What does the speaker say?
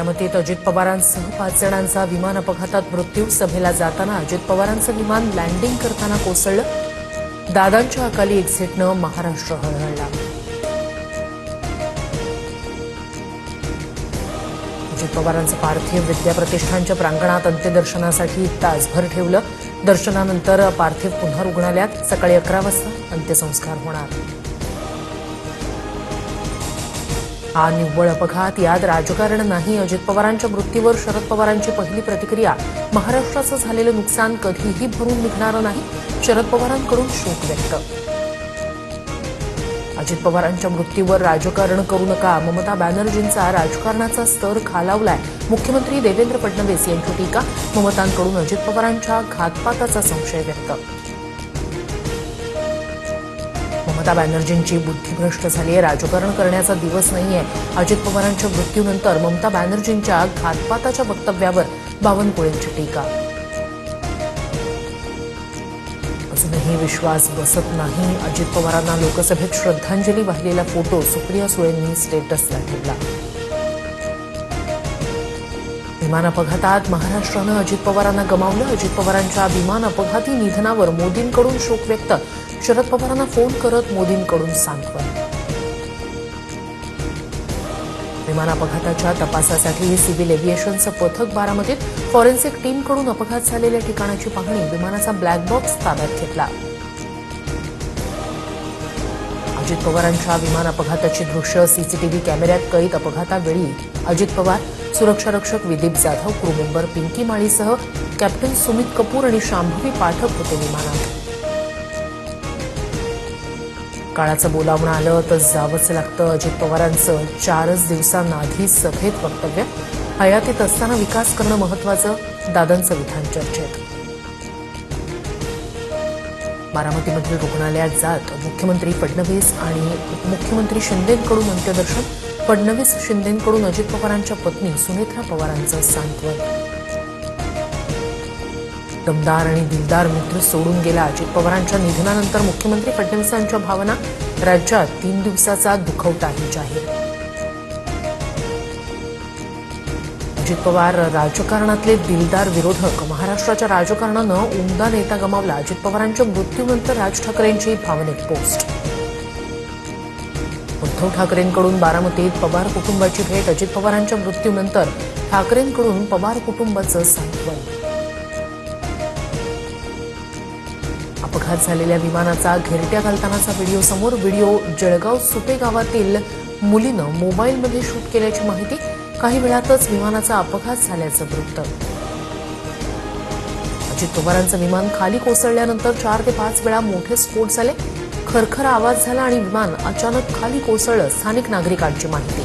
बारामतीत अजित पवारांसह 5 जणांचा विमान अपघातात मृत्यू. सभेला जाताना अजित पवारांचं विमान लँडिंग करताना कोसळलं. दादांच्या अकाली एक्झिटनं महाराष्ट्र हळहळला. अजित पवारांचं पार्थिव विद्याप्रतिष्ठानच्या प्रांगणात अंत्यदर्शनासाठी तासभर ठेवलं. दर्शनानंतर पार्थिव पुन्हा रुग्णालयात. सकाळी 11 वाजता अंत्यसंस्कार होणार. हा निव्वळ अपघात, यात राजकारण नाही. अजित पवारांच्या मृत्यूवर शरद पवारांची पहिली प्रतिक्रिया. महाराष्ट्राचं झालेलं नुकसान कधीही भरून निघणारं नाही. शरद पवारांकडून शोक व्यक्त. अजित पवारांच्या मृत्यूवर राजकारण करू नका. ममता बॅनर्जींचा राजकारणाचा स्तर खालावलाय. मुख्यमंत्री देवेंद्र फडणवीस यांची टीका. ममतांकडून अजित पवारांच्या घातपाताचा संशय व्यक्त. ममता बॅनर्जींची बुद्धिभ्रष्ट झाली आहे. राजकारण करण्याचा दिवस नाहीये. अजित पवारांच्या मृत्यूनंतर ममता बॅनर्जींच्या घातपाताच्या वक्तव्यावर बावनकुळेंची टीका. अजूनही विश्वास बसत नाही. अजित पवारांना लोकसभेत श्रद्धांजली वाहिलेला फोटो सुप्रिया सुळेंनी स्टेटसला ठेवला. विमान अपघातात महाराष्ट्रानं अजित पवारांना गमावलं. अजित पवारांच्या विमान अपघाती निधनावर मोदींकडून शोक व्यक्त. शरद पवारांना फोन करत मोदींकडून सांत्वन. विमान अपघाताच्या तपासासाठी सिव्हिल एव्हिएशनचं पथक बारामतीत. फॉरेन्सिक टीमकडून अपघात झालेल्या ठिकाणाची पाहणी. विमानाचा ब्लॅक बॉक्स ताब्यात घेतला. अजित पवारांच्या विमान अपघाताची दृश्य सीसीटीव्ही कॅमेऱ्यात कैद. अपघातावेळी अजित पवार, सुरक्षारक्षक विदीप जाधव, क्रू मेंबर पिंकी माळीसह कॅप्टन सुमित कपूर आणि शांभवी पाठक होते विमानात. काळाचं बोलावणं आलं तर जावंच लागतं. अजित पवारांचं 4 दिवसांआधी सभेत वक्तव्य. हयातीत असताना विकास करणं महत्वाचं. दादांचं विधान चर्चेत. बारामतीमधील रुग्णालयात जात मुख्यमंत्री फडणवीस आणि उपमुख्यमंत्री शिंदेंकडून अंत्यदर्शन. फडणवीस शिंदेंकडून अजित पवारांच्या पत्नी सुनेत्रा पवारांचं सांत्वन. दमदार आणि दिलदार मित्र सोडून गेला. अजित पवारांच्या निधनानंतर मुख्यमंत्री फडणवीसांच्या भावना. राज्यात 3 दिवसाचा दुखवटाही जाहीर. अजित पवार राजकारणातले दिलदार विरोधक. महाराष्ट्राच्या राजकारणानं उमदा नेता गमावला. अजित पवारांच्या मृत्यूनंतर राज ठाकरेंची भावनिक पोस्ट. उद्धव ठाकरेंकडून बारामतीत पवार कुटुंबाची भेट. अजित पवारांच्या मृत्यूनंतर ठाकरेंकडून पवार कुटुंबाचं सांत्वन. अपघात झालेल्या विमानाचा घेरट्या घालतानाचा व्हिडिओ समोर. व्हिडिओ जळगाव सुपे गावातील मुलीनं मोबाईलमध्ये शूट केल्याची माहिती. काही वेळातच विमानाचा अपघात झाल्याचं वृत्त. अजित पवारांचं विमान खाली कोसळल्यानंतर 4 ते 5 वेळा मोठे स्फोट झाले. खरखर आवाज झाला आणि विमान अचानक खाली कोसळलं. स्थानिक नागरिकांची माहिती.